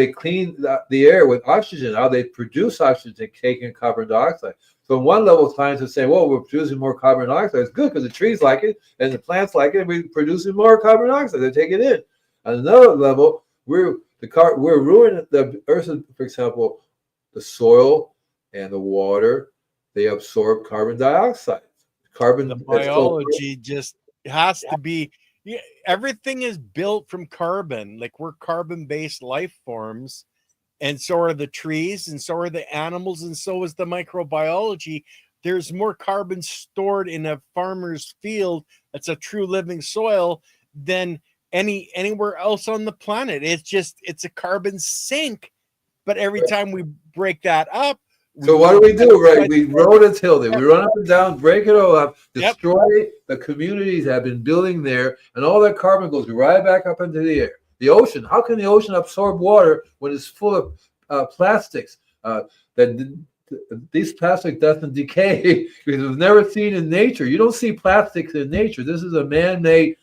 clean the air with oxygen, how they produce oxygen, taking carbon dioxide. So on one level, scientists say, well, we're producing more carbon dioxide. It's good because the trees like it and the plants like it, and we're producing more carbon dioxide. They take it in. On another level, we're ruining the earth, for example, the soil and the water. They absorb carbon dioxide. The biology just has to be. Everything is built from carbon. Like, we're carbon-based life forms, and so are the trees, and so are the animals, and so is the microbiology. There's more carbon stored in a farmer's field that's a true living soil than anywhere else on the planet. It's a carbon sink. But every time we break that up, so what do? Right? We roll and tilt it. We run up and down, break it all up, destroy the communities that have been building there, and all that carbon goes right back up into the air. The ocean. How can the ocean absorb water when it's full of plastics? These plastic doesn't decay because it was never seen in nature. You don't see plastics in nature. This is a man-made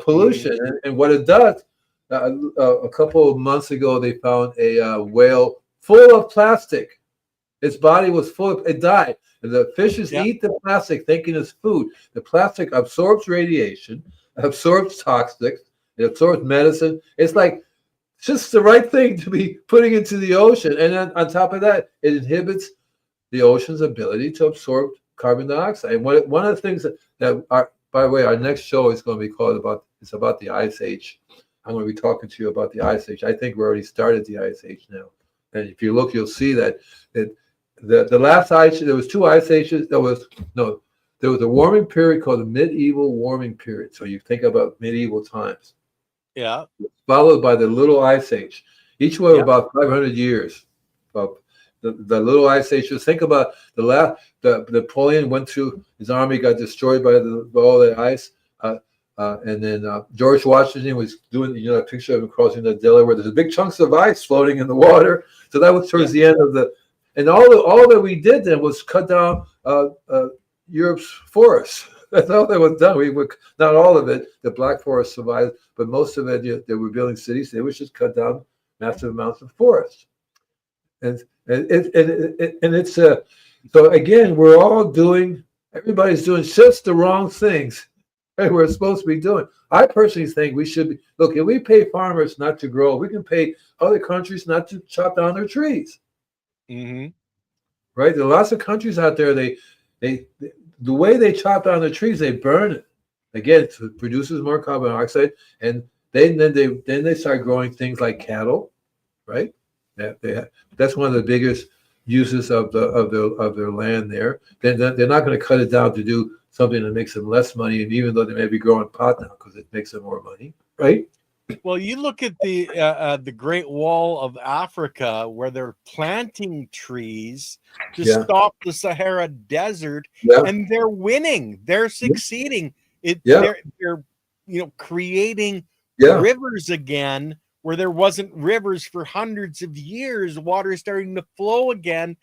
pollution, and what it does. A couple of months ago, they found a whale full of plastic. Its body was full it died. And the fishes eat the plastic thinking it's food. The plastic absorbs radiation, absorbs toxics, it absorbs medicine. It's like just the right thing to be putting into the ocean. And then on top of that, it inhibits the ocean's ability to absorb carbon dioxide. And one of the things that are, by the way, our next show is going to be it's about the Ice Age. I'm going to be talking to you about the Ice Age. I think we already started the Ice Age now. And if you look, you'll see that the last ice age, there was two ice ages. There was a warming period called the medieval warming period. So you think about medieval times. Yeah. Followed by the little ice age. Each one about 500 years. The little ice age. Just think about the Napoleon went to, his army got destroyed by all the ice. And then George Washington was doing, a picture of him crossing the Delaware. There's big chunks of ice floating in the water. So that was towards the end of and all that we did then was cut down Europe's forests. That's all that was done. Not all of it. The Black Forest survived, but most of it, they were building cities. They would just cut down massive amounts of forest. And it's so again, we're all doing Everybody's doing just the wrong things that we're supposed to be doing. I personally think we should be, look, if we pay farmers not to grow, we can pay other countries not to chop down their trees. Mm-hmm. Right? There are lots of countries out there, they the way they chop down the trees, they burn it. Again, it produces more carbon dioxide, and then they start growing things like cattle, right? That's one of the biggest uses of their land there. Then they're not going to cut it down to do something that makes them less money, and even though they may be growing pot now because it makes them more money, right? Well, you look at the Great Wall of Africa, where they're planting trees to Yeah, stop the Sahara Desert, yeah, and they're winning. They're succeeding. yeah, They're creating yeah. rivers again where there wasn't rivers for hundreds of years. Water is starting to flow again.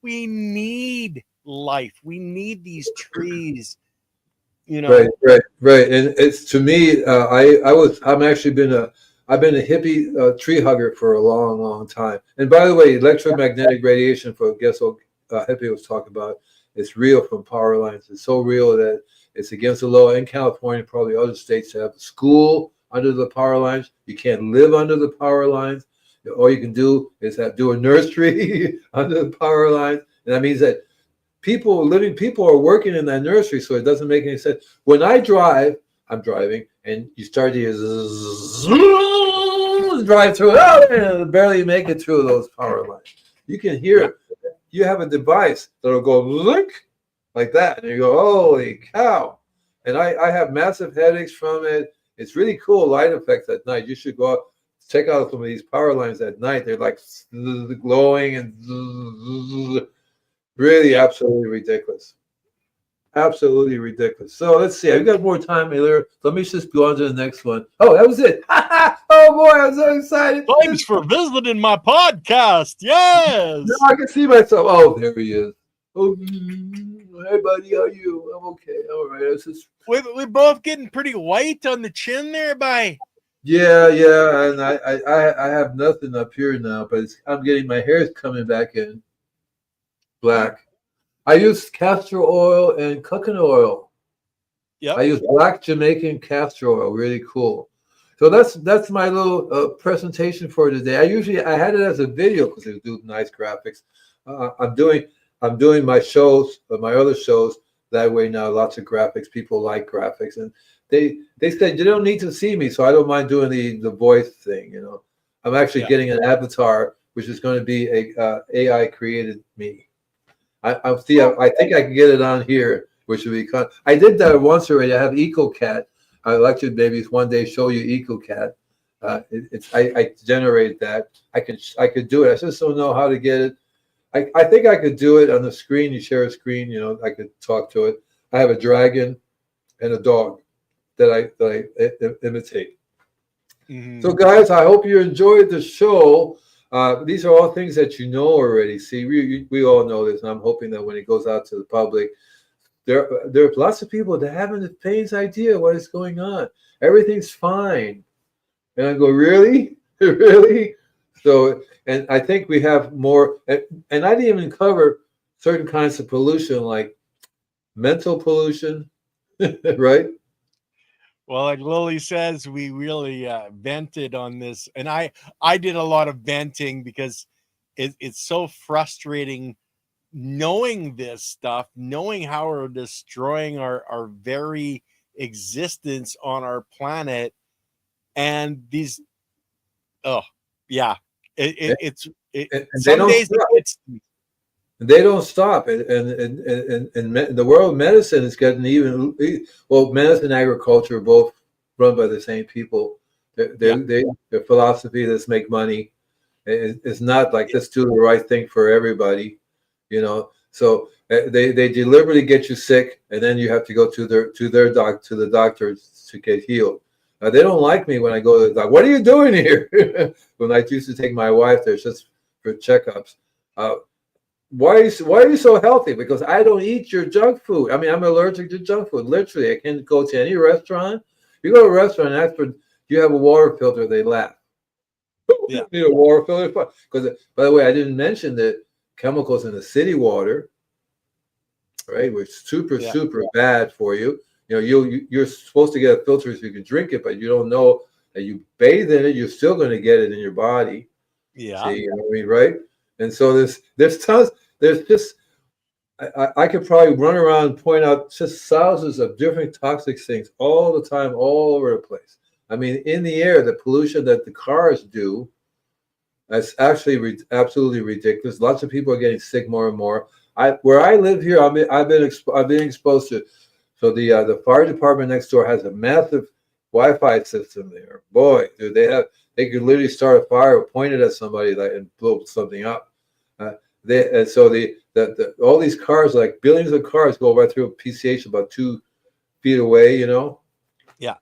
We need life. We need these trees. Right, right, right. And it's to me, I've been a hippie tree hugger for a long, long time. And by the way, electromagnetic radiation, for guess what hippie was talking about, it's real from power lines. It's so real that it's against the law in California, probably other states, to have a school under the power lines. You can't live under the power lines. All you can do is do a nursery under the power lines, and that means that living people are working in that nursery, so it doesn't make any sense. When I'm driving, and you start to hear drive through it. Oh, man, barely make it through those power lines. You can hear it. You have a device that'll go link like that, and you go, holy cow. And I have massive headaches from it. It's really cool light effects at night. You should go out, check out some of these power lines at night. They're like glowing and really absolutely ridiculous. Absolutely ridiculous. So let's see. I've got more time here. Let me just go on to the next one. Oh, that was it. Oh boy, I'm so excited. Thanks for visiting my podcast. Yes. Now I can see myself. Oh, there he is. Oh, hey buddy, how are you? I'm okay. All right. It's just We're both getting pretty white on the chin there, by. yeah, and I have nothing up here now, but I'm getting my hair's coming back in black. I use castor oil and coconut oil. Yep. I use black Jamaican castor oil. Really cool. So that's my little presentation for today. I had it as a video because it would do nice graphics. I'm doing my shows, my other shows that way now. Lots of graphics. People like graphics, and they said you don't need to see me, so I don't mind doing the voice thing. I'm actually getting an avatar, which is going to be a AI created me. I think I can get it on here, which would be fun. I did that once already. I have EcoCat. I'd like to maybe one day show you EcoCat. I generated that. I could do it. I just don't know how to get it. I think I could do it on the screen. You share a screen. I could talk to it. I have a dragon and a dog that I imitate. Mm-hmm. So guys, I hope you enjoyed the show. These are all things that you know already. See, we all know this, and I'm hoping that when it goes out to the public, there are lots of people that haven't the faintest idea what is going on. Everything's fine, and I go, really, really. So, and I think we have more, and I didn't even cover certain kinds of pollution like mental pollution, right? Well, like Lily says, we really vented on this, and I did a lot of venting because it's so frustrating knowing this stuff, knowing how we're destroying our very existence on our planet, and these, oh yeah, it's some days it gets to me. They don't stop, and the world of medicine is getting medicine and agriculture are both run by the same people. Their philosophy, let's make money. It's not like let's do the right thing for everybody, So they deliberately get you sick, and then you have to go to the doctor to get healed. They don't like me when I go to the doctor. What are you doing here? When I used to take my wife there just for checkups. Why are you so healthy? Because I don't eat your junk food. I mean, I'm allergic to junk food. Literally, I can't go to any restaurant. You go to a restaurant and ask for, do you have a water filter? They laugh. Yeah. You need a water filter? Because, by the way, I didn't mention that chemicals in the city water right? Which is super, Yeah. super bad for you. You're supposed to get a filter so you can drink it, but you don't know that you bathe in it, you're still going to get it in your body. Yeah. See, you know what I mean, right? And so there's tons. There's just I could probably run around and point out just thousands of different toxic things all the time, all over the place. I mean, in the air, the pollution that the cars do, that's actually absolutely ridiculous. Lots of people are getting sick more and more. Where I live here, I've been exposed to. So the fire department next door has a massive Wi-Fi system there. Boy, dude, they could literally start a fire, point it at somebody and blow something up. And so all these cars, like billions of cars, go right through a PCH about 2 feet away. Yeah.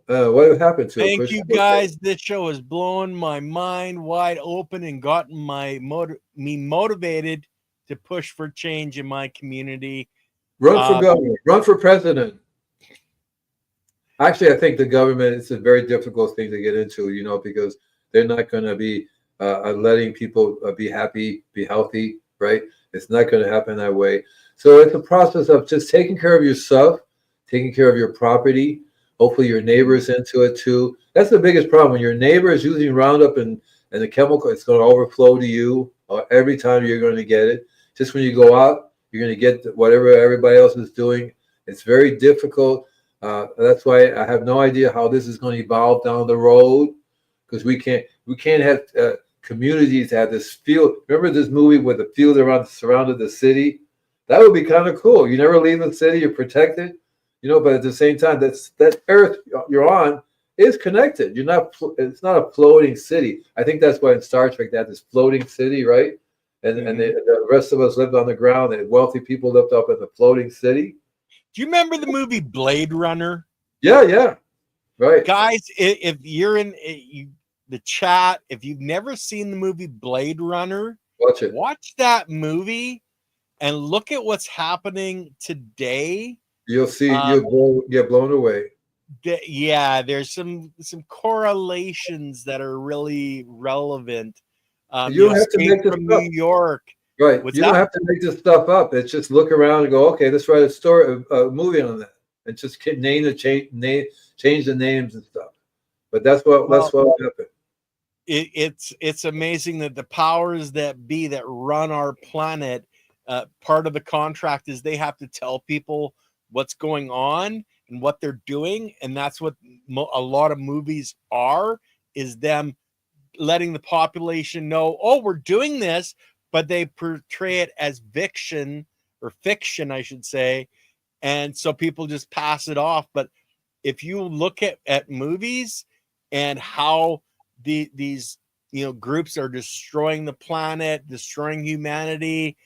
What happened to it? Thank you, guys. This show has blown my mind wide open and gotten me motivated to push for change in my community. Run for governor. Run for president. Actually, I think the government is a very difficult thing to get into, because they're not going to be letting people be happy, be healthy, right? It's not going to happen that way. So it's a process of just taking care of yourself, taking care of your property. Hopefully your neighbor's into it too. That's the biggest problem. When your neighbor is using Roundup and the chemical, it's going to overflow to you every time you're going to get it. Just when you go out, you're going to get whatever everybody else is doing. It's very difficult. That's why I have no idea how this is going to evolve down the road, because we can't have communities that have this field. Remember this movie where the field surrounded the city? That would be kind of cool. You never leave the city, you're protected, but at the same time, that earth you're on is connected. It's not a floating city. I think that's why in Star Trek they had this floating city, right? And the rest of us lived on the ground, and wealthy people lived up in the floating city. Do you remember the movie Blade Runner? Yeah, right. Guys, if you're in the chat, if you've never seen the movie Blade Runner, watch it. Watch that movie and look at what's happening today. You'll see. You'll get blown away. Yeah, there's some correlations that are really relevant. You don't have to make this from up. New York. Right. You don't have to make this stuff up. It's just look around and go, okay, let's write a movie on that, and just change the names and stuff. But that's what happened. It's amazing that the powers that be that run our planet, part of the contract is they have to tell people what's going on and what they're doing, and that's what a lot of movies is them letting the population know, oh, we're doing this, but they portray it as fiction, I should say, and so people just pass it off. But if you look at movies and how these groups are destroying the planet, destroying humanity,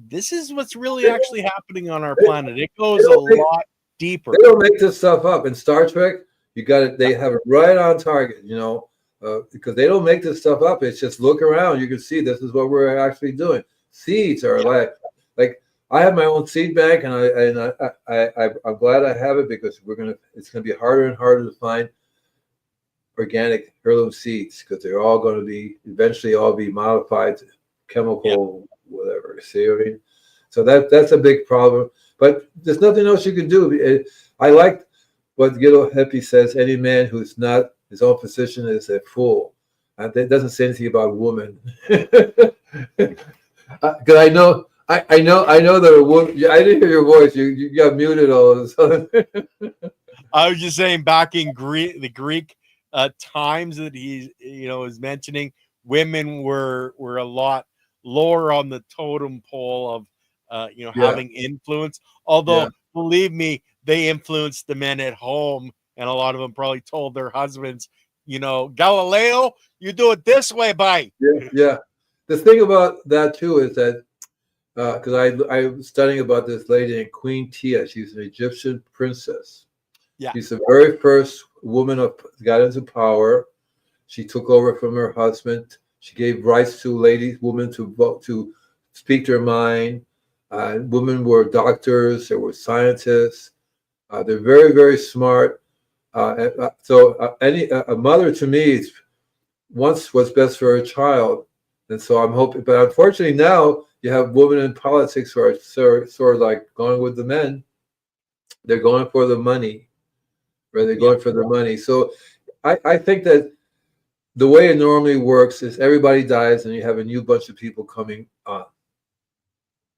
this is what's really actually happening on our planet. It goes a lot deeper. They don't make this stuff up. In Star Trek, you got it. They have it right on target, because they don't make this stuff up. It's just look around. You can see this is what we're actually doing. Seeds are like I have my own seed bank, and I'm glad I have it, because it's gonna be harder and harder to find organic heirloom seeds, because they're all going to be eventually all be modified to chemical whatever. See what I mean? So that's a big problem. But there's nothing else you can do. I like what Guido Heppy says: any man who's not his own physician is a fool. That doesn't say anything about women. Because I know that a woman. I didn't hear your voice. You got muted all of a sudden. I was just saying, back in the Greek times that he is mentioning, women were a lot lower on the totem pole of having influence. Although believe me, they influenced the men at home. And a lot of them probably told their husbands, Galileo, you do it this way, bye. Yeah. The thing about that too is that because I was studying about this lady named Queen Tia. She's an Egyptian princess. Yeah. She's the very first woman who got into power. She took over from her husband. She gave rights to women to vote, to speak their mind. Women were doctors. They were scientists. They're very, very smart. So a mother to me wants what's best for her child, and so I'm hoping. But unfortunately now You have women in politics who are sort of like going with the men. They're going for the money, right? They're going for the money. So I think that the way it normally works is everybody dies and you have a new bunch of people coming on.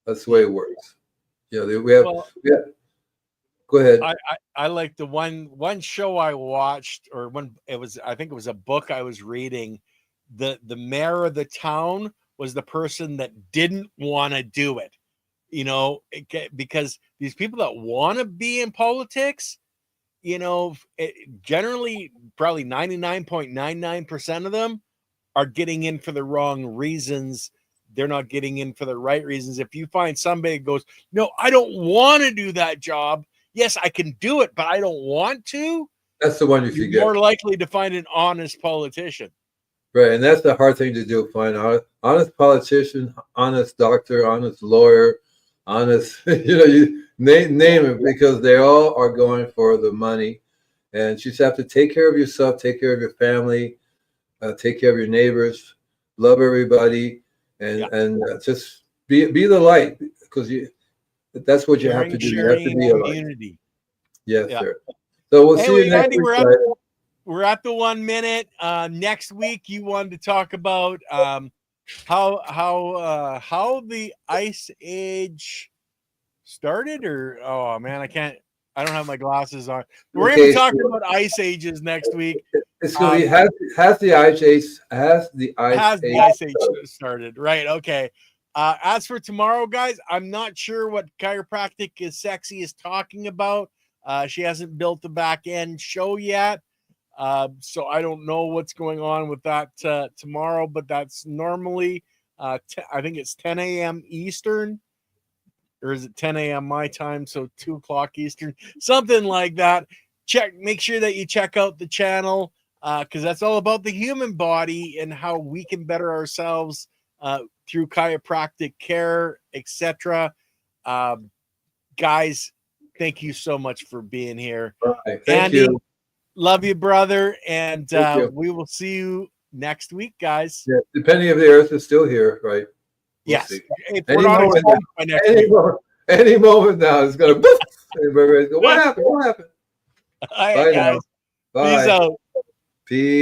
That's the way it works. You know, we have. Go ahead. I like the one show I watched, or I think it was a book I was reading. The mayor of the town was the person that didn't want to do it, you know, because these people that want to be in politics, you know, generally probably 99.99% of them are getting in for the wrong reasons. They're not getting in for the right reasons. If you find somebody that goes, no, I don't want to do that job. Yes, I can do it, but I don't want to. That's the one you You're should get. more likely to find an honest politician. Right, and that's the hard thing to do. Find honest politician, honest doctor, honest lawyer, honest. You know, you name it, because they all are going for the money, and you just have to take care of yourself, take care of your family, take care of your neighbors, love everybody, and just be the light, because that's what you have to do. You have to be a light. Community. Yes, sir. So we'll see you next Andy, week. We're at the 1 minute. Next week, you wanted to talk about how the Ice Age started, or oh man, I don't have my glasses on. We're going to be talking about ice ages next week. It's going to be has the ice age started? Right. Okay. As for tomorrow, guys, I'm not sure what Chiropractic is Sexy is talking about. She hasn't built the back end show yet. So I don't know what's going on with that tomorrow, but that's normally I think it's 10 a.m. Eastern, or is it 10 a.m. my time? So 2 o'clock Eastern, something like that. Make sure that you check out the channel, because that's all about the human body and how we can better ourselves through chiropractic care, etc. Guys, thank you so much for being here. Right, thank you. Love you, brother, and we will see you next week, guys. Yeah, depending if the Earth is still here, right? We'll yes. Any moment now, it's going to. Everybody's going, what happened? What happened? All right, guys. Bye. Peace out. Peace.